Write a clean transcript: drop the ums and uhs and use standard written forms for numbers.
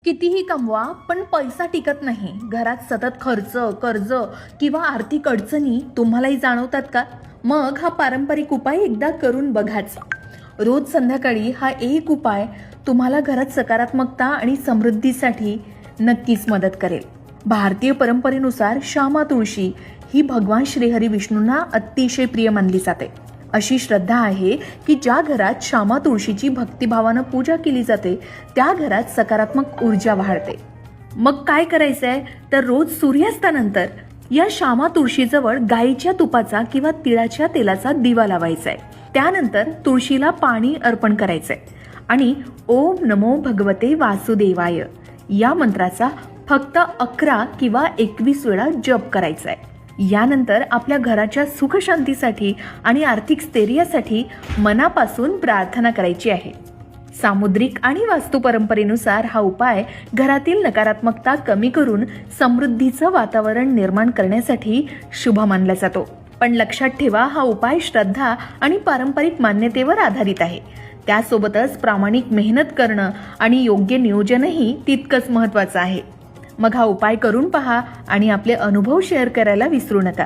कितीही कमवा पण पैसा टिकत नाही. घरात सतत खर्च, कर्ज किंवा आर्थिक अडचणी तुम्हालाही जाणवतात का? मग हा पारंपरिक उपाय एकदा करून बघाच. रोज संध्याकाळी हा एक उपाय तुम्हाला घरात सकारात्मकता आणि समृद्धीसाठी नक्कीच मदत करेल. भारतीय परंपरेनुसार श्यामा तुळशी ही भगवान श्रीहरी विष्णूंना अतिशय प्रिय मानली जाते. अशी श्रद्धा आहे की ज्या घरात श्यामा तुळशीची भक्तिभावानं पूजा केली जाते त्या घरात सकारात्मक ऊर्जा वाढते. मग काय करायचंय तर रोज सूर्यास्तानंतर या श्यामा तुळशीजवळ गाईच्या तुपाचा किंवा तिळाच्या तेलाचा दिवा लावायचा आहे. त्यानंतर तुळशीला पाणी अर्पण करायचंय आणि ओम नमो भगवते वासुदेवाय या मंत्राचा फक्त 11 किंवा 21 वेळा जप करायचा आहे. यानंतर आपल्या घराच्या सुखशांतीसाठी आणि आर्थिक स्थैर्यासाठी मनापासून प्रार्थना करायची आहे. सामुद्रिक आणि वास्तू परंपरेनुसार हा उपाय घरातील नकारात्मकता कमी करून समृद्धीचं वातावरण निर्माण करण्यासाठी शुभ मानला जातो. पण लक्षात ठेवा, हा उपाय श्रद्धा आणि पारंपरिक मान्यतेवर आधारित आहे. त्यासोबतच प्रामाणिक मेहनत करणं आणि योग्य नियोजनही तितकंच महत्त्वाचं आहे. मग हा उपाय करून पहा आणि आपले अनुभव शेअर करायला विसरू नका.